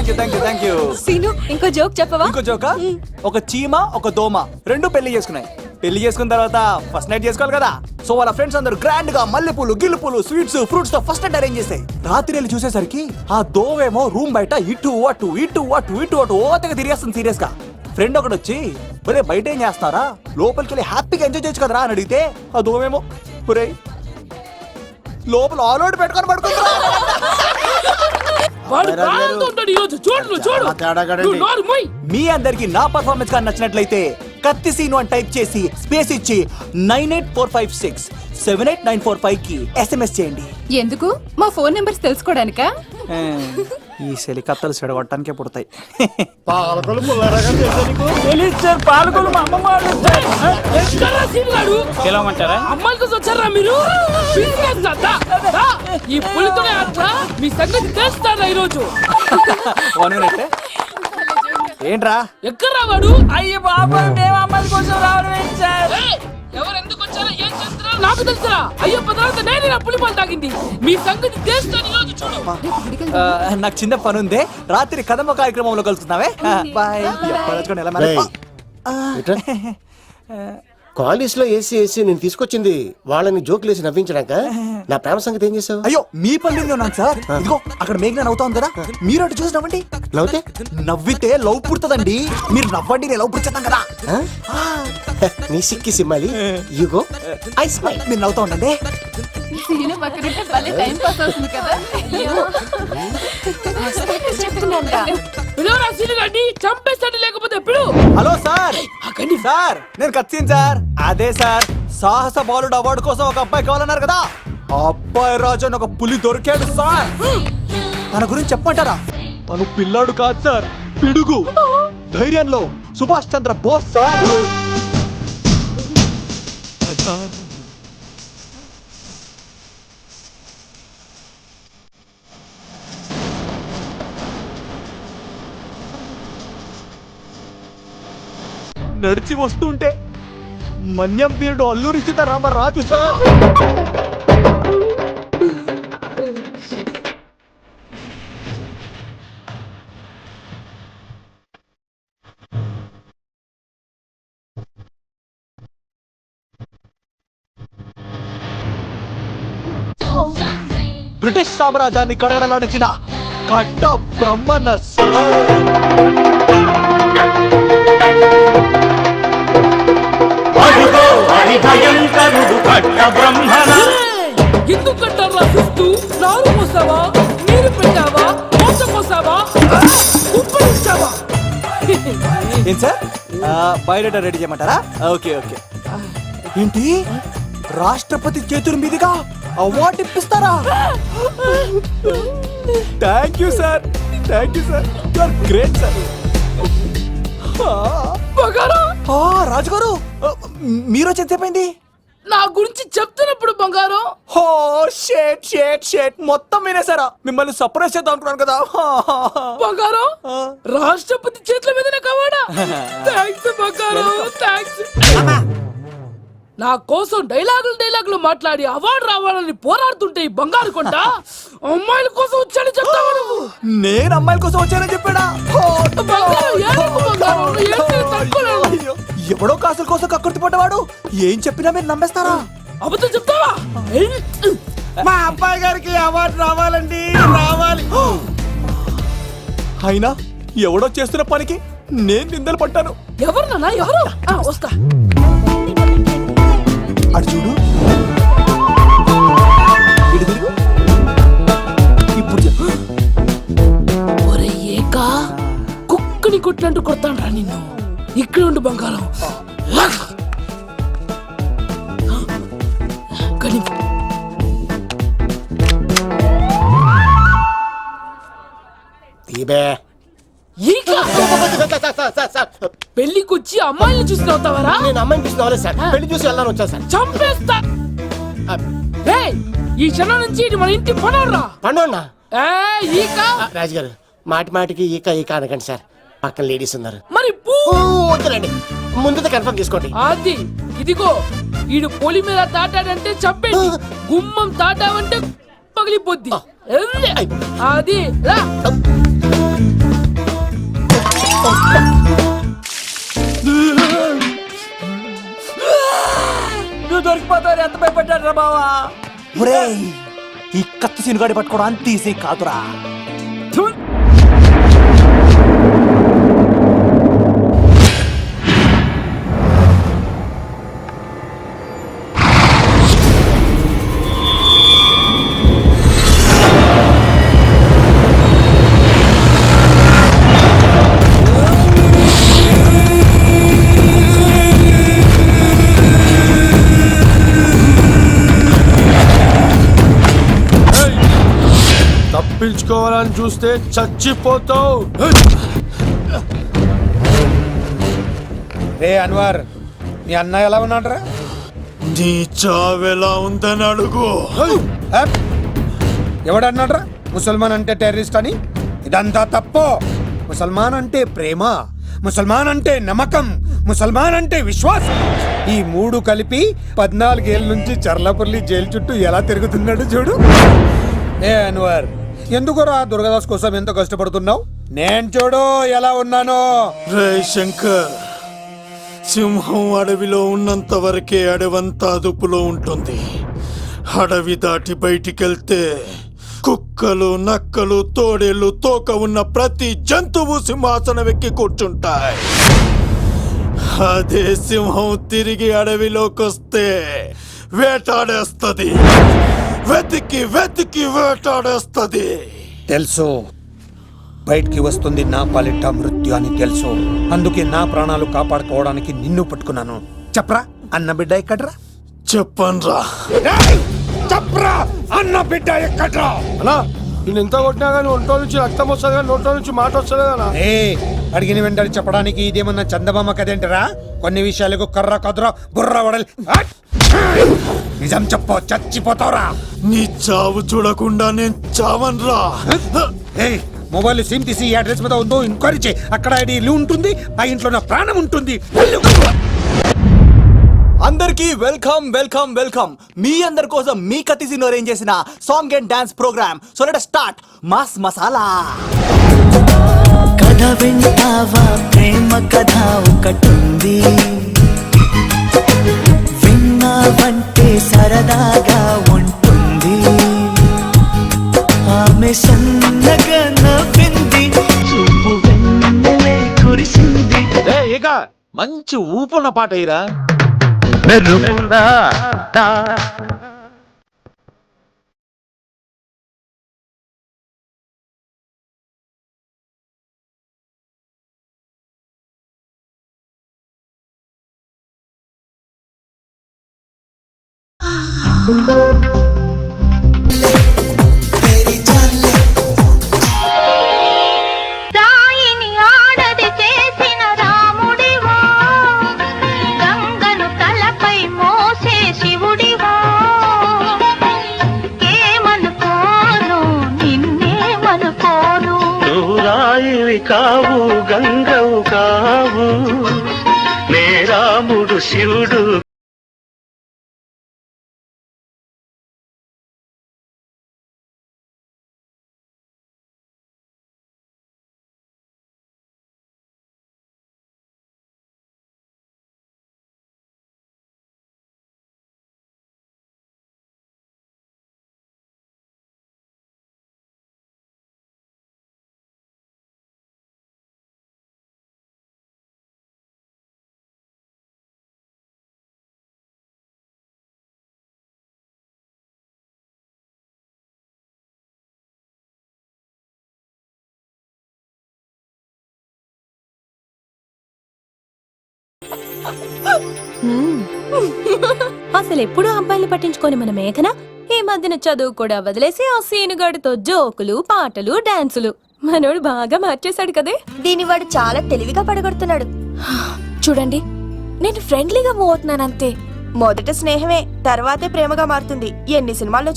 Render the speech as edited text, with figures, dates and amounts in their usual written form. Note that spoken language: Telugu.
Thank you. సీను ఇంకో జోక్ చెప్పవా? ఇంకో జోకా? ఒక చీమ ఒక దోమ రెండు పెళ్లి చేసుకున్నాయి. పెళ్లి చేసుకున్న తర్వాత ఫస్ట్ నైట్ చేసుకోవాలి కదా. సో వాళ్ళ ఫ్రెండ్స్ అందరూ గ్రాండ్ గా మల్లెపూలు గిల్లుపూలు స్వీట్స్ ఫ్రూట్స్ తో ఫస్ట్ నైట్ అరేంజ్ చేస్తాయి. రాత్రి వెళ్ళి చూసేసరికి ఆ దోవేమో రూమ్ బయట ఇటు అటు ఓతగా తిరిగేస్తుంది సీరియస్ గా. ఫ్రెండ్ ఒకటి వచ్చి ఒరే బయట ఏం చేస్తున్నారా, లోపలికి వెళ్ళి హ్యాపీగా ఎంజాయ్ చేయొచ్చు కదరా అని అడిగితే ఆ దోవేమో ఒరే లోపల ఆల్ అవుట్ పెట్టుకొని పడుకుంటా. మీ అందరికి నా పర్ఫార్మెన్స్ గా నచ్చినట్లయితే కత్తి సీను అని టైప్ చేసి స్పేస్ ఇచ్చి 9845678945 కి SMS చేయండి. ఎందుకు? మా ఫోన్ నెంబర్స్ తెలుసుకోవడానికా? ఈ సెలికత్తలు చెడగొట్టడానికే పుడతాయి. పాలకొలు పిలవమంటారా? అమ్మాయిలతో వచ్చారా మీరు? ఈ పులితోనే మీ సంగతి తెలుస్తారా ఈరోజు? ఏంట్రా ఎక్కడ రావాడు? అయ్యో బాబా, మేము అమ్మాయి కోసం రావడం సార్. ఎవరు ఎందుకు వచ్చారో ఏం చేస్తున్నారో నాకు తెలుసా? అయ్యో తర్వాత నేనే పులిపాలు తాగింది. మీ సంగతి తెలుస్తాను ఈరోజు చూడు. నాకు చిన్న పని ఉంది, రాత్రి కదమ్మ కార్యక్రమంలో కలుస్తున్నావే. బాయ్. కాలేజ్ లో ఏసీ నేను తీసుకొచ్చింది వాళ్ళని జోకులేసి నవ్వించడాక. నా ప్రేమ సంగతి ఏం చేసావు? అయ్యో మీ పనులు ఉన్నాను సార్. ఇదిగో అక్కడ మేఘన నవ్వుతాం కదా, మీరు అటు చూసి నవ్వండి. నవ్వుతే నవ్వితే లవ్ పుడుతుందండి. మీరు నవ్వండి, నేను లవ్ పుడిచేద్దాం కదా. నీ సిక్కి సిమ్మాలి యుగో ఐ స్మైల్. మీరు నవ్వుతా ఉండండి. సీను పక్కనంటే భలే టైం పాస్ అవుతుంది కదా. చంపేస్తాడు లేకపోతే ఎప్పుడు? Hello sir. సార్ నేను కత్తిన్ సార్. అదే సార్, సాహస బాలుడు అవార్డు కోసం ఒక అబ్బాయి కావాలన్నారు కదా. ఆ అబ్బాయి రాజు అని ఒక పులి దొరికాడు సార్. తన గురించి చెప్పమంటారా? తను పిల్లాడు కాదు సార్, పిడుగు. ధైర్యంలో సుభాష్ చంద్ర బోస్ సార్. నడిచి వస్తుంటే మన్యం పీరుడు అల్లూరి సీతారామరాజు సార్. బ్రిటిష్ సామ్రాజ్యాన్ని కడగడలాడించిన కట్ట బ్రహ్మణ ఎందుకు కట్టారా చూస్తూ? నారు పోసావా, నీరు పెట్టావా, మోస పోసావా, ఉప్పు ఇచ్చావా? ఏం సార్ బయోడేటా రెడీ చేయమంటారా? Okay okay. ఏంటి రాష్ట్రపతి చేతుల మీదుగా అవార్డు ఇప్పిస్తారా? Thank you sir, thank you sir, you are great sir. రాజుగారు మీరు ఎంతసేపైంది? నా గురించి చెప్తున్నప్పుడు బంగారం. హో షేట్ షేట్ షేట్ మొత్తం వినేసారా? మిమ్మల్ని సర్ప్రైజ్ చేద్దాం అనుకున్నాను కదా. బంగారం రాష్ట్రపతి చేతుల మీదనే కావాడా? థ్యాంక్స్ బంగారం, థ్యాంక్స్. నా కోసం డైలాగులు మాట్లాడి అవార్డు రావాలని పోరాడుతుంటే ఈ బంగారు కొండ అమ్మాయిల కోసం వచ్చాడని చెప్తావా నువ్వు? నేను అమ్మాయిల కోసం వచ్చానని చెప్పాడా? ఎవడో కాసుల కోసం కక్కుర్తి పడ్డవాడు ఏం చెప్పినా మీరు నమ్మేస్తారా? అబద్ధం చెప్తావా? మా అబ్బాయి గారికి అవార్డు రావాలండి, రావాలి. అయినా ఎవడో చేస్తున్న పనికి నేను నిందలు పడ్డాను. ఎవరు నాన్న ఎవరు? వస్తా. అటు చూడు, ఇప్పుడు ఒరే ఏకా, కుక్కని కొట్టినట్టు కొడతాను రా నిన్ను. ఇక్కడ ఉండు బంగారం. పెళ్లికొచ్చి అమ్మాయిని చూసి నవ్వుతావరా? నేను అమ్మాయిని చూసి నవ్వలేదు సార్, పెళ్లి చూసి వెళ్ళాలని వచ్చా సార్. చంపేస్తా. ఈ క్షణం నుంచి ఇది మన ఇంటి పనోడ్రా. పండున్నా రాజుగారు మాటి మాటికి ఈక ఈక అనకండి సార్, పక్కన లేడీస్ ఉన్నారు. మరి వద్దులండి, ముందు కన్ఫర్మ్ చేసుకోండి. అది ఇదిగో ఈడు పొలి మీద తాటాడంటే చంపేది, గుమ్మం తాటావంటే పగిలిపోద్ది. అది రా. నువ్వు దొరికిపోతావు ఎంత భయపడ్డాడు బావా. ఒరేయ్ ఈ కత్తి సీనుగాడి పట్టుకోవడం అంత ఈజీ కాదురా. తప్పించుకోవాలని చూస్తే చచ్చిపోతావు. రే అన్వర్, మీ అన్న ఎలా ఉన్నాడరా? నీ చావెలా ఉందని అడుగు. ఎవడన్నాడ్రా ముసల్మాన్ అంటే టెర్రరిస్ట్ అని? ఇదంతా తప్పు. ముసల్మాన్ అంటే ప్రేమ, ముసల్మాన్ అంటే నమ్మకం, ముసల్మాన్ అంటే విశ్వాసం. ఈ మూడు కలిపి 14 ఏళ్ళ నుంచి చర్లపల్లి జైలు చుట్టూ ఎలా తిరుగుతున్నాడు చూడు. ఏ అన్వర్, ఎందుకురా దుర్గదాస్ కోసం ఎంతో కష్టపడుతున్నావు? నేను చూడు ఎలా ఉన్నానో. రే శంకర్, సింహం అడవిలో ఉన్నంత వరకే అడవంతా అదుపులో ఉంటుంది. అడవి దాటి బయటికెళ్తే కుక్కలు, నక్కలు, తోడేళ్లు, తోక ఉన్న ప్రతి జంతువు సింహాసనం ఎక్కి కూర్చుంటాయి. అదే సింహం తిరిగి అడవిలోకి వస్తే వేటాడేస్తది, వెతికి వెతికి వేటాడేస్తది. తెలుసు, బయటికి వస్తుంది నా పాలిట మృత్యు అని తెలుసు. అందుకే నా ప్రాణాలు కాపాడుకోవడానికి నిన్ను పట్టుకున్నాను. చెప్పరా అన్న బిడ్డ ఎక్కడ్రా? చెప్పన్రా. చెప్పరా అన్న బిడ్డ ఎక్కడ్రా? అన్నా నేను ఎంత కొట్టినా కానీ ఒంట్లో నుంచి రక్తం వస్తుంది కానీ నోట్లో నుంచి మాట వస్తుంది కదా. అడిగిన వెంటనే చెప్పడానికి ఇదేమన్నా చందమామ కదేంటరా? కొన్ని విషయాలకు కర్ర కదురా బుర్ర వడలి. నిజం చెప్పు, చచ్చిపోతావురా. నీ చావు చూడకుండా నేను చావన్రా. మొబైల్ సిమ్ తీసి ఈ అడ్రస్ మీద ఉందో ఎంక్వైరీ చేయి. అక్కడ ఐడీలు ఉంటుంది, ఆ ఇంట్లో నా ప్రాణం ఉంటుంది. అందరికి వెల్కమ్ వెల్కమ్ వెల్కమ్. మీ అందరి కోసం మీ కత్తి సీను అరేంజ్ చేసిన song and dance program. So let start mass masala. కథ వింటావా, ప్రేమ కథ ఒకటుంది, విన్నావంటే సరదాగా ఉంటుంది. ఆమె సన్నగా నవ్వింది, చూపు వెన్నెలే కురిసింది. ఇక మంచి ఊపున్న పాట ఇరా. రాయిని ఆడది చేసిన రాముడివా, గంగను తలపై మోసే శివుడివా. ఏమనుకోను నిన్నేమనుకోను. నువ్వు రాయివి కావు, గంగవు కావు, నే రాముడు శివుడు. అసలు ఎప్పుడు అబ్బాయిని పట్టించుకొని మన మేఘన ఈ మధ్యన చదువు కూడా వదిలేసి ఆ సీనుగాడితో జోకులు, పాటలు, డాన్సులు. మనోడు బాగా మార్చేశాడు కదే. దీని వాడు చాలా తెలివిగా పడగొడుతున్నాడు. చూడండి, నేను ఫ్రెండ్లీగా మూవ్ అవుతున్నాను అంతే. మొదట స్నేహమే, తర్వాతే ప్రేమగా మారుతుంది. ఎన్ని సినిమాల్లో